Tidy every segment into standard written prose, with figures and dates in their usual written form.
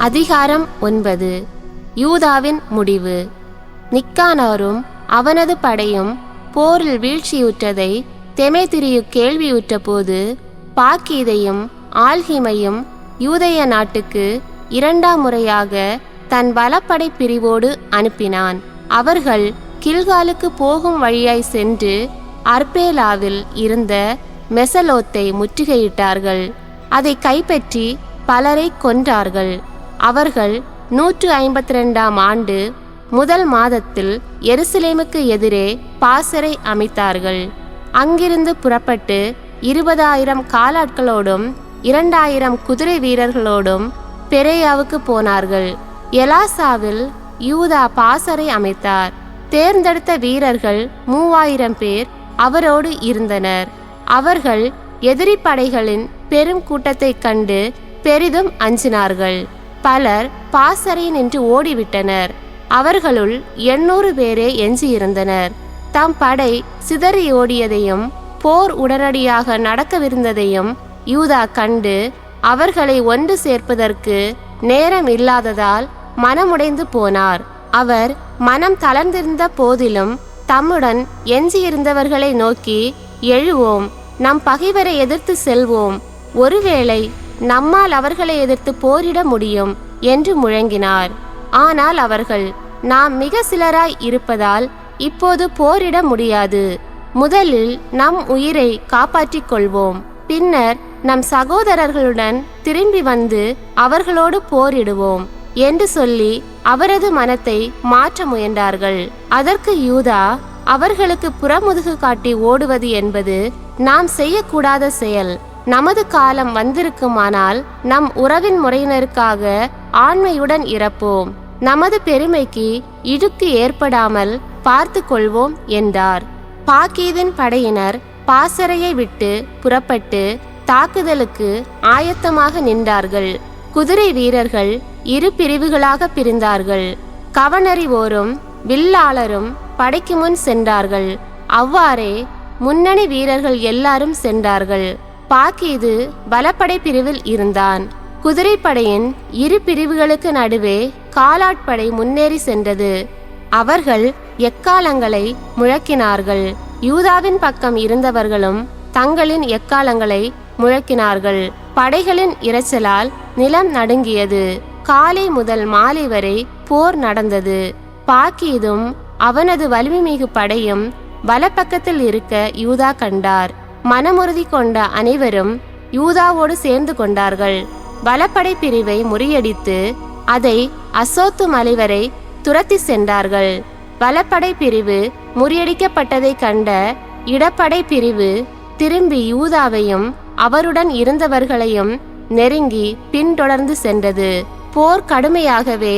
அதிகாரம் 9. யூதாவின் முடிவு. நிக்கானாரும் அவனது படையும் போரில் வீழ்ச்சியுற்றதை தெமேத்திரியு கேள்வியுற்ற போது பாக்கீதையும் ஆல்கிமையும் யூதேய நாட்டுக்கு 2ஆம் முறையாக தன் வலப்படை பிரிவோடு அனுப்பினான். அவர்கள் கில்காலுக்கு போகும் வழியாய் சென்று அர்பேலாவில் இருந்த மெசலோத்தை முற்றுகையிட்டார்கள். அதை கைப்பற்றி பலரை கொன்றார்கள். அவர்கள் 152ஆம் ஆண்டு முதல் மாதத்தில் எருசலேமுக்கு எதிரே பாசறை அமைத்தார்கள். அங்கிருந்து புறப்பட்டு 20,000 காலாட்களோடும் 2,000 குதிரை வீரர்களோடும் பெரேயாவுக்கு போனார்கள். எலாசாவில் யூதா பாசறை அமைத்தார். தேர்ந்தெடுத்த வீரர்கள் 3000 பேர் அவரோடு இருந்தனர். அவர்கள் எதிரி படைகளின் பெரும் கூட்டத்தைக் கண்டு பெரிதும் அஞ்சினார்கள். பலர் பாசறை நின்று ஓடிவிட்டனர். அவர்களுள் 800 பேரே எஞ்சியிருந்தனர். தம் படை சிதறி ஓடியதையும் போர் உடனடியாக நடக்கவிருந்ததையும் யூதா கண்டு அவர்களை ஒன்று சேர்ப்பதற்கு நேரம் இல்லாததால் மனமுடைந்து போனார். அவர் மனம் தளர்ந்திருந்த போதிலும் தம்முடன் எஞ்சியிருந்தவர்களை நோக்கி, எழுவோம், நம் பகைவரை எதிர்த்து செல்வோம், ஒருவேளை நம்மால் அவர்களை எதிர்த்து போரிட முடியும் என்று முழங்கினார். ஆனால் அவர்கள், நாம் மிக சிலராய் இருப்பதால் இப்போது போரிட முடியாது. முதலில் நம் உயிரை காப்பாற்றிக் கொள்வோம், பின்னர் நம் சகோதரர்களுடன் திரும்பி வந்து அவர்களோடு போரிடுவோம் என்று சொல்லி அவரது மனத்தை மாற்ற முயன்றார்கள். அதற்கு யூதா, அவர்களுக்கு புறமுதுகு காட்டி ஓடுவது என்பது நாம் செய்யக்கூடாத செயல். நமது காலம் வந்திருக்குமானால் நம் உறவின் முறையினருக்காக ஆண்மையுடன் இறப்போம். நமது பெருமைக்கு இடுக்கு ஏற்படாமல் பார்த்து கொள்வோம் என்றார். பாக்கீதின் படையினர் பாசறையை விட்டு புறப்பட்டு தாக்குதலுக்கு ஆயத்தமாக நின்றார்கள். குதிரை வீரர்கள் 2 பிரிவுகளாக பிரிந்தார்கள். கவனறிவோரும் வில்லாளரும் படைக்கு முன் சென்றார்கள். அவ்வாறே முன்னணி வீரர்கள் எல்லாரும் சென்றார்கள். பாக்கீது வலப்படை பிரிவில் இருந்தான். குதிரைப்படையின் 2 பிரிவுகளுக்கு நடுவே காலாட்படை முன்னேறி சென்றது. அவர்கள் எக்காலங்களை முழக்கினார்கள். யூதாவின் பக்கம் இருந்தவர்களும் தங்களின் எக்காலங்களை முழக்கினார்கள். படைகளின் இரைச்சலால் நிலம் நடுங்கியது. காலை முதல் மாலை வரை போர் நடந்தது. பாக்கீதும் அவனது வலிமைமிகு படையும் வலப்பக்கத்தில் இருக்க யூதா கண்டார். மனமுறுதி கொண்ட அனைவரும் யூதாவோடு சேர்ந்து கொண்டார்கள். வலப்படை பிரிவை முறியடித்து அதை அசோத்து மலை வரை துரத்தி சென்றார்கள். வலப்படை பிரிவு முறியடிக்கப்பட்டதை கண்ட இடப்படை பிரிவு திரும்பி யூதாவையும் அவருடன் இருந்தவர்களையும் நெருங்கி பின்தொடர்ந்து சென்றது. போர் கடுமையாகவே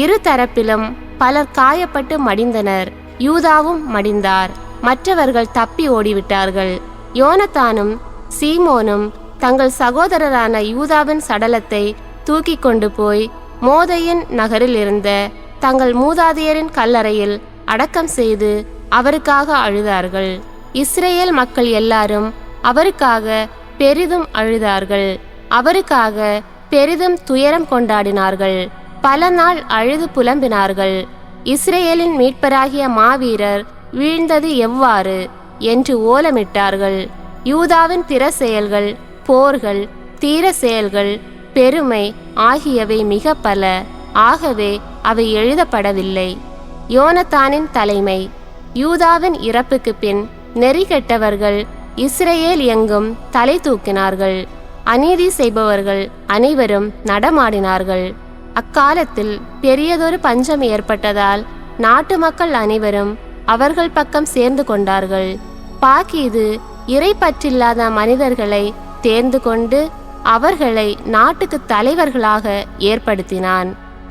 2 தரப்பிலும் பலர் காயப்பட்டு மடிந்தனர். யூதாவும் மடிந்தார். மற்றவர்கள் தப்பி ஓடிவிட்டார்கள். யோனத்தானும் சீமோனும் தங்கள் சகோதரரான யூதாவின் சடலத்தை தூக்கி கொண்டு போய் மோதையின் நகரில் இருந்த தங்கள் மூதாதையரின் கல்லறையில் அடக்கம் செய்து அவருக்காக அழுதார்கள். இஸ்ரேல் மக்கள் எல்லாரும் அவருக்காக பெரிதும் அழுதார்கள். அவருக்காக பெரிதும் துயரம் கொண்டாடினார்கள். பல நாள் அழுது புலம்பினார்கள். இஸ்ரேலின் மீட்பராகிய மாவீரர் வீழ்ந்தது எவ்வாறு என்று ஓலமிட்டார்கள். யூதாவின் பிற செயல்கள், போர்கள், தீர செயல்கள், பெருமை ஆகியவை மிக பல. ஆகவே அவை எழுதப்படவில்லை. யோனத்தானின் தலைமை. யூதாவின் இறப்புக்கு பின் நெறி கெட்டவர்கள் இஸ்ரேல் எங்கும் தலை தூக்கினார்கள். அநீதி செய்பவர்கள் அனைவரும் நடமாடினார்கள். அக்காலத்தில் பெரியதொரு பஞ்சம் ஏற்பட்டதால் நாட்டு மக்கள் அனைவரும் அவர்கள் பக்கம் சேர்ந்து கொண்டார்கள். பாக்கீது இறை பற்றில்லாத மனிதர்களை தேர்ந்து கொண்டு அவர்களை நாட்டுக்கு தலைவர்களாக ஏற்படுத்தினான்.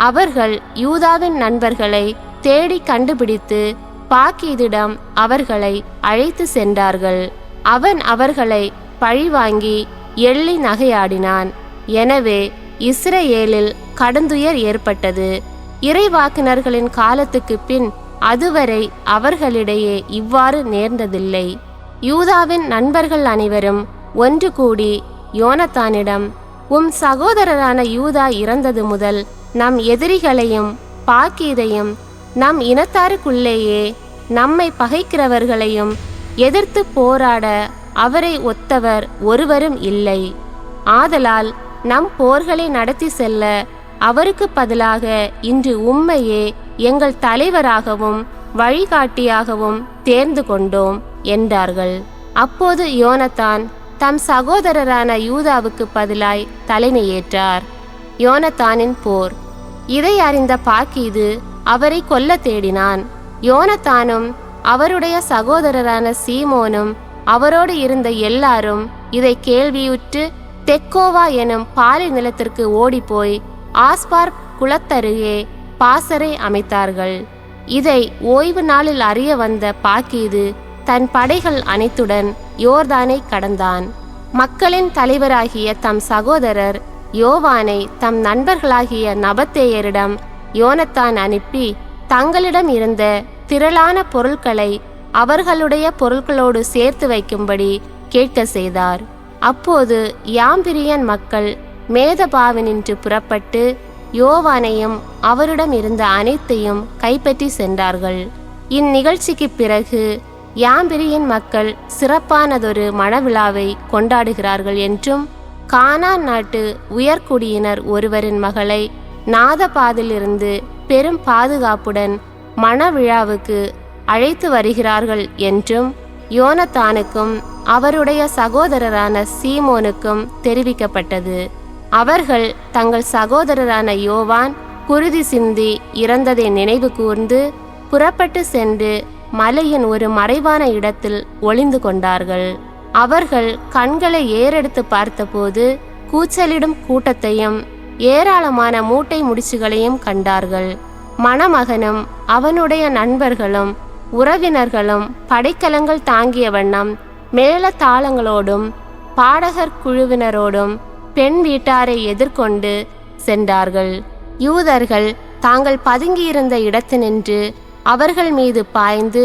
அவர்கள் யூதாவின் நண்பர்களை தேடி கண்டுபிடித்து பாக்கீதிடம் அவர்களை அழைத்து சென்றார்கள். அவன் அவர்களை பழிவாங்கி எள்ளி நகையாடினான். எனவே இஸ்ரேலில் கடுந்துயர் ஏற்பட்டது. இறைவாக்கினர்களின் காலத்துக்கு பின் அதுவரை அவர்களிடையே இவ்வாறு நேர்ந்ததில்லை. யூதாவின் நண்பர்கள் அனைவரும் ஒன்று கூடி யோனத்தானிடம், உம் சகோதரரான யூதா இறந்தது முதல் நம் எதிரிகளையும் பாக்கீதையும் நம் இனத்தாருக்குள்ளேயே நம்மை பகைக்கிறவர்களையும் எதிர்த்து போராட அவரை ஒத்தவர் ஒருவரும் இல்லை. ஆதலால் நம் போர்களை நடத்தி செல்ல அவருக்கு பதிலாக இன்று உம்மையே எங்கள் தலைவராகவும் வழிகாட்டியாகவும் தேர்ந்து கொண்டோம் என்றார்கள். அப்போது யோனத்தான் தம் சகோதரரான யூதாவுக்கு பதிலாய் தலைமையேற்றார். யோனத்தானின் போர். இதை அறிந்த பாக்கீது அவரை கொல்ல தேடினான். யோனத்தானும் அவருடைய சகோதரரான சீமோனும் அவரோடு இருந்த எல்லாரும் இதை கேள்வியுற்று தெக்கோவா எனும் பாலை நிலத்திற்கு ஓடிப்போய் ஆஸ்பார் குளத்தருகே பாசறை அமைத்தார்கள். இதை ஓய்வு நாளில் அறிய வந்த பாக்கீது தன் படைகள் அனைத்துடன் யோர்தானை கடந்தான். மக்களின் தலைவராகிய தம் சகோதரர் யோவானை தம் நண்பர்களாகிய நபத்தேயரிடம் யோனத்தான் அனுப்பி தங்களிடம் இருந்த திரளான பொருட்களை அவர்களுடைய பொருட்களோடு சேர்த்து வைக்கும்படி கேட்க செய்தார். அப்போது யாம்பிரியன் மக்கள் மேதபாவினின்று புறப்பட்டு யோவானையும் அவரிடம் இருந்த அனைத்தையும் கைப்பற்றி சென்றார்கள். இந்நிகழ்ச்சிக்கு பிறகு யாம்பிரியின் மக்கள் சிறப்பானதொரு மணவிழாவை கொண்டாடுகிறார்கள் என்றும் கானான் நாட்டு உயர்குடியினர் ஒருவரின் மகளை நாதபாதிலிருந்து பெரும் பாதுகாப்புடன் மணவிழாவுக்கு அழைத்து வருகிறார்கள் என்றும் யோனத்தானுக்கும் அவருடைய சகோதரரான சீமோனுக்கும் தெரிவிக்கப்பட்டது. அவர்கள் தங்கள் சகோதரரான யோவான் குருதி சிந்தி இறந்ததை நினைவு கூர்ந்து புறப்பட்டு சென்று மலையின் ஒரு மறைவான இடத்தில் ஒளிந்து கொண்டார்கள். அவர்கள் கண்களை ஏறெடுத்து பார்த்தபோது கூச்சலிடும் கூட்டத்தையும் ஏராளமான மூட்டை முடிச்சுகளையும் கண்டார்கள். மணமகனும் அவனுடைய நண்பர்களும் உறவினர்களும் படைக்கலங்கள் தாங்கிய வண்ணம் மேல தாளங்களோடும் பாடகர் குழுவினரோடும் பெண் வீட்டாரை எதிர்கொண்டு சென்றார்கள். யூதர்கள் தாங்கள் பதுங்கியிருந்த இடத்தினின்று அவர்கள் மீது பாய்ந்து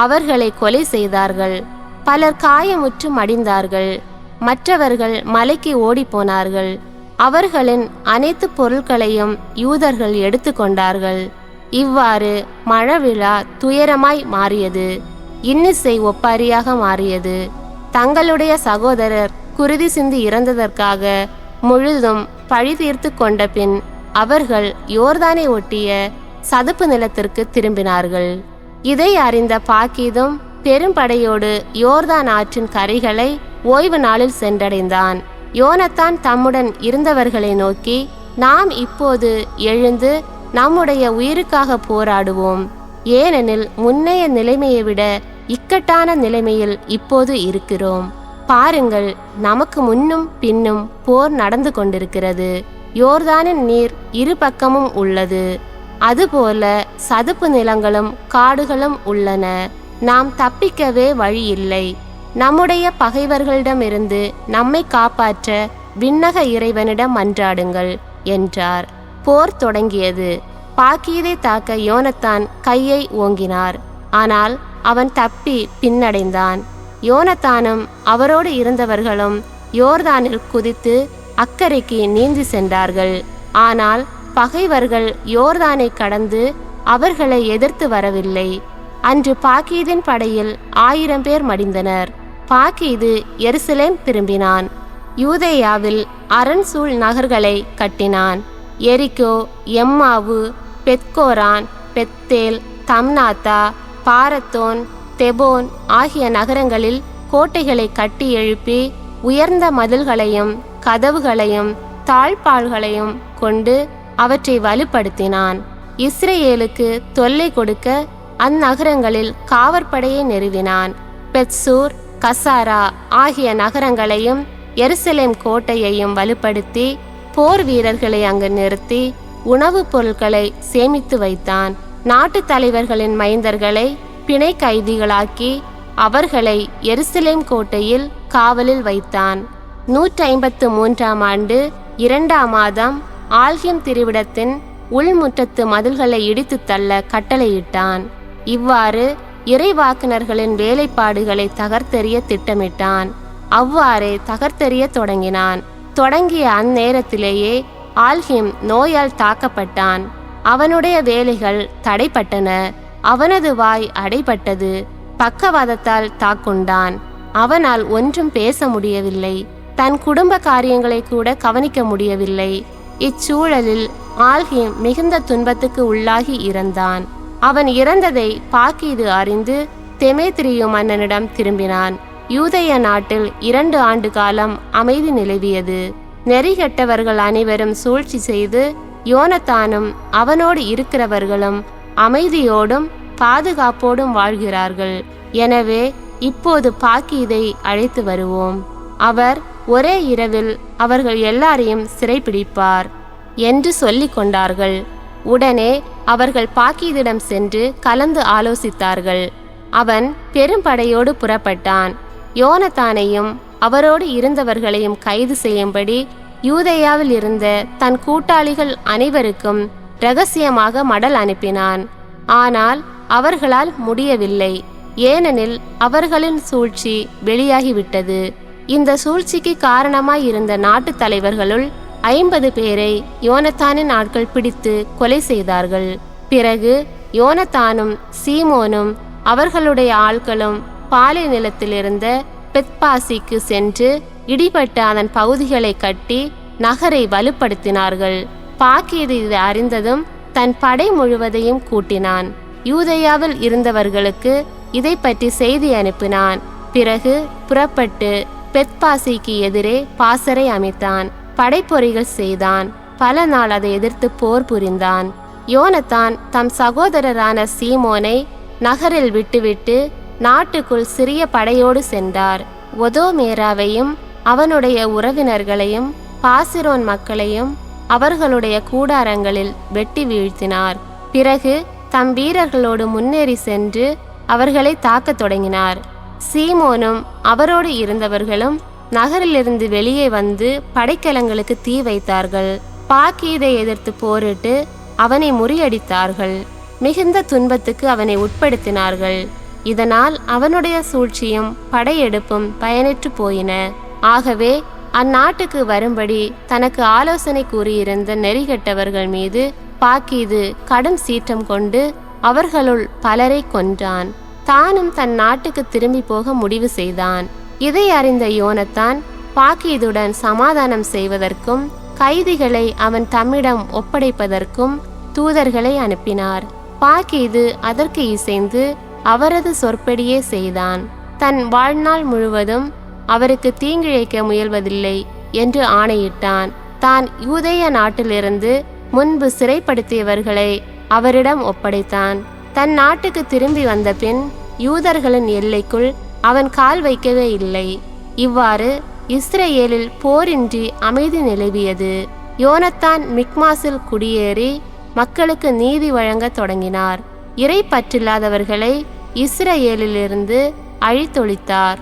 அவர்களை கொலை செய்தார்கள். பலர் காயமுற்று மடிந்தார்கள். மற்றவர்கள் மலைக்கு ஓடிப்போனார்கள். அவர்களின் அனைத்து பொருட்களையும் யூதர்கள் எடுத்து கொண்டார்கள். இவ்வாறு மழவிழா துயரமாய் மாறியது. இன்னிசை ஒப்பாரியாக மாறியது. தங்களுடைய சகோதரர் குருதி சிந்தி இறந்ததற்காக முழுதும் பழி தீர்த்து கொண்ட பின் அவர்கள் யோர்தானை ஒட்டிய சதுப்பு நிலத்திற்கு திரும்பினார்கள். இதை அறிந்த பாக்கீதும் பெரும்படையோடு யோர்தான் ஆற்றின் கரைகளை ஓய்வு நாளில் சென்றடைந்தான். யோனத்தான் தம்முடன் இருந்தவர்களை நோக்கி, நாம் இப்போது எழுந்து நம்முடைய உயிருக்காக போராடுவோம். ஏனெனில் முன்னைய நிலைமையை விட இக்கட்டான நிலைமையில் இப்போது இருக்கிறோம். பாருங்கள், நமக்கு முன்னும் பின்னும் போர் நடந்து கொண்டிருக்கிறது. யோர்தானின் நீர் இரு பக்கமும் உள்ளது. அதுபோல சதுப்பு நிலங்களும் காடுகளும் உள்ளன. நாம் தப்பிக்கவே வழி இல்லை. நம்முடைய பகைவர்களிடமிருந்து நம்மை காப்பாற்ற விண்ணக இறைவனிடம் மன்றாடுங்கள் என்றார். போர் தொடங்கியது. பாக்கீதை தாக்க யோனத்தான் கையை ஓங்கினார். ஆனால் அவன் தப்பி பின்னடைந்தான். யோனத்தானும் அவரோடு இருந்தவர்களும் யோர்தானில் குதித்து அக்கறைக்கு நீந்தி சென்றார்கள். ஆனால் பகைவர்கள் யோர்தானை கடந்து அவர்களை எதிர்த்து வரவில்லை. அன்று பாக்கீதின் படையில் 1000 பேர் மடிந்தனர். பாக்கீது எருசலேம் திரும்பினான். யூதேயாவில் அரண்சூழ் நகர்களை கட்டினான். எரிகோ, எம்மாவு, பெத்கோரான், பெத்தேல், தம்னாத்தா, பாரத்தோன், தெபோன் ஆகிய நகரங்களில் கோட்டைகளை கட்டி எழுப்பி உயர்ந்த மதில்களையும் கதவுகளையும் தாழ்பாள்களையும் கொண்டு அவற்றை வலுப்படுத்தினான். இஸ்ரேலுக்கு தொல்லை கொடுக்க அந்நகரங்களில் காவற்படையை நிறுவினான். பெத்சூர், கசாரா ஆகிய நகரங்களையும் எருசலேம் கோட்டையையும் வலுப்படுத்தி போர் வீரர்களை அங்கு நிறுத்தி உணவுப் பொருட்களை சேமித்து வைத்தான். நாட்டு தலைவர்களின் மைந்தர்களை பிணை கைதிகளாக்கி அவர்களை எருசலேம் கோட்டையில் காவலில் வைத்தான். 153ஆம் ஆண்டு 2ஆம் மாதம் ஆல்கியம் திருவிடத்தின் உள்முற்றத்து மதில்களை இடித்து தள்ள கட்டளையிட்டான். இவ்வாறு இறைவாக்கினர்களின் வேலைப்பாடுகளை தகர்த்தெறிய திட்டமிட்டான். அவ்வாறே தகர்த்தெறிய தொடங்கினான். தொடங்கிய அந்நேரத்திலேயே ஆல்ஹிம் நோயால் தாக்கப்பட்டான். அவனுடைய வேலைகள் தடைப்பட்டன. அவனது வாய் அடைபட்டது. பக்கவாதத்தால் தாக்குண்டான். அவனால் ஒன்றும் பேச முடியவில்லை. தன் குடும்ப காரியங்களை கூட கவனிக்க முடியவில்லை. இச்சூழலில் ஆல்ஹிம் மிகுந்த துன்பத்துக்கு உள்ளாகி இறந்தான். அவன் இறந்ததை பாக்கீது அறிந்து தெமேத்திரியு மன்னனிடம் திரும்பினான். யூதேய நாட்டில் 2 ஆண்டு காலம் அமைதி நிலவியது. நெறிகெட்டவர்கள் அனைவரும் சூழ்ச்சி செய்து யோனத்தானும் அவனோடு இருக்கிறவர்களும் அமைதியோடும் பாதுகாப்போடும் வாழ்கிறார்கள். எனவே இப்போது பாக்கீதை அழைத்து வருவோம். அவர் ஒரே இரவில் அவர்கள் எல்லாரையும் சிறைப்பிடிப்பார் என்று சொல்லிக் கொண்டார்கள். உடனே அவர்கள் பாக்கீதிடம் சென்று கலந்து ஆலோசித்தார்கள். அவன் பெரும்படையோடு புறப்பட்டான். யோனத்தானையும் அவரோடு இருந்தவர்களையும் கைது செய்யும்படி யூதேயாவில் இருந்த தன் கூட்டாளிகள் அனைவருக்கும் இரகசியமாக மடல் அனுப்பினான். ஆனால் அவர்களால் முடியவில்லை. ஏனெனில் அவர்களின் சூழ்ச்சி வெளியாகிவிட்டது. இந்த சூழ்ச்சிக்கு காரணமாய் இருந்த நாட்டு தலைவர்களுள் 50 பேரை யோனத்தானின் ஆட்கள் பிடித்து கொலை செய்தார்கள். பிறகு யோனத்தானும் சீமோனும் அவர்களுடைய ஆட்களும் பாலை நிலத்திலிருந்த பெத்பாசிக்கு சென்று இடிபட்ட அதன் பகுதிகளை கட்டி நகரை வலுப்படுத்தினார்கள். பாக்கீது இதை அறிந்ததும் தன் படை முழுவதையும் கூட்டினான். யூதேயாவில் இருந்தவர்களுக்கு இதை பற்றி செய்தி அனுப்பினான். பிறகு புறப்பட்டு பெத்பாசிக்கு எதிரே பாசறை அமைத்தான். படைப்பொறிகள் செய்தான். பல நாள் அதை எதிர்த்து போர் புரிந்தான். யோனத்தான் தம் சகோதரரான சீமோனை நகரில் விட்டுவிட்டு நாட்டுக்குள் சிறிய படையோடு சென்றார். ஒதோமேராவையும் அவனுடைய உறவினர்களையும் பாசிரோன் மக்களையும் அவர்களுடைய கூடாரங்களில் வெட்டி வீழ்த்தினார். பிறகு தம் வீரர்களோடு முன்னேறி சென்று அவர்களை தாக்கத் தொடங்கினார். சீமோனும் அவரோடு இருந்தவர்களும் நகரிலிருந்து வெளியே வந்து படைக்கலங்களுக்கு தீ வைத்தார்கள். பாக்கீதை எதிர்த்து போரிட்டு அவனை முறியடித்தார்கள். மிகுந்த துன்பத்துக்கு அவனை உட்படுத்தினார்கள். இதனால் அவனுடைய சூழ்ச்சியும் படையெடுப்பும் பயனற்று போயின. ஆகவே அந்நாட்டுக்கு வரும்படி தனக்கு ஆலோசனை கூறியிருந்த நெறிகெட்டவர்கள் மீது பாக்கீது கடும் சீற்றம் கொண்டு அவர்களுள் பலரை கொன்றான். தானும் தன் நாட்டுக்கு திரும்பி போக முடிவு செய்தான். இதை அறிந்த யோனத்தான் பாக்கீதுடன் சமாதானம் செய்வதற்கும் கைதிகளை அவன் தம்மிடம் ஒப்படைப்பதற்கும் தூதர்களை அனுப்பினார். பாக்கீது அதற்கு இசைந்து அவரது சொற்படியே செய்தான். தன் வாழ்நாள் முழுவதும் அவருக்கு தீங்கிழைக்க முயல்வதில்லை என்று ஆணையிட்டான். தான் யூதேய நாட்டிலிருந்து முன்பு சிறைப்படுத்தியவர்களை அவரிடம் ஒப்படைத்தான். தன் நாட்டுக்கு திரும்பி வந்த பின் யூதர்களின் எல்லைக்குள் அவன் கால் வைக்கவே இல்லை. இவ்வாறு இஸ்ரேலில் போரின்றி அமைதி நிலவியது. யோனத்தான் மிக்மாசில் குடியேறி மக்களுக்கு நீதி வழங்க தொடங்கினார். இறை பற்றில்லாதவர்களை இஸ்ரேலிலிருந்து அழித்தொழித்தார்.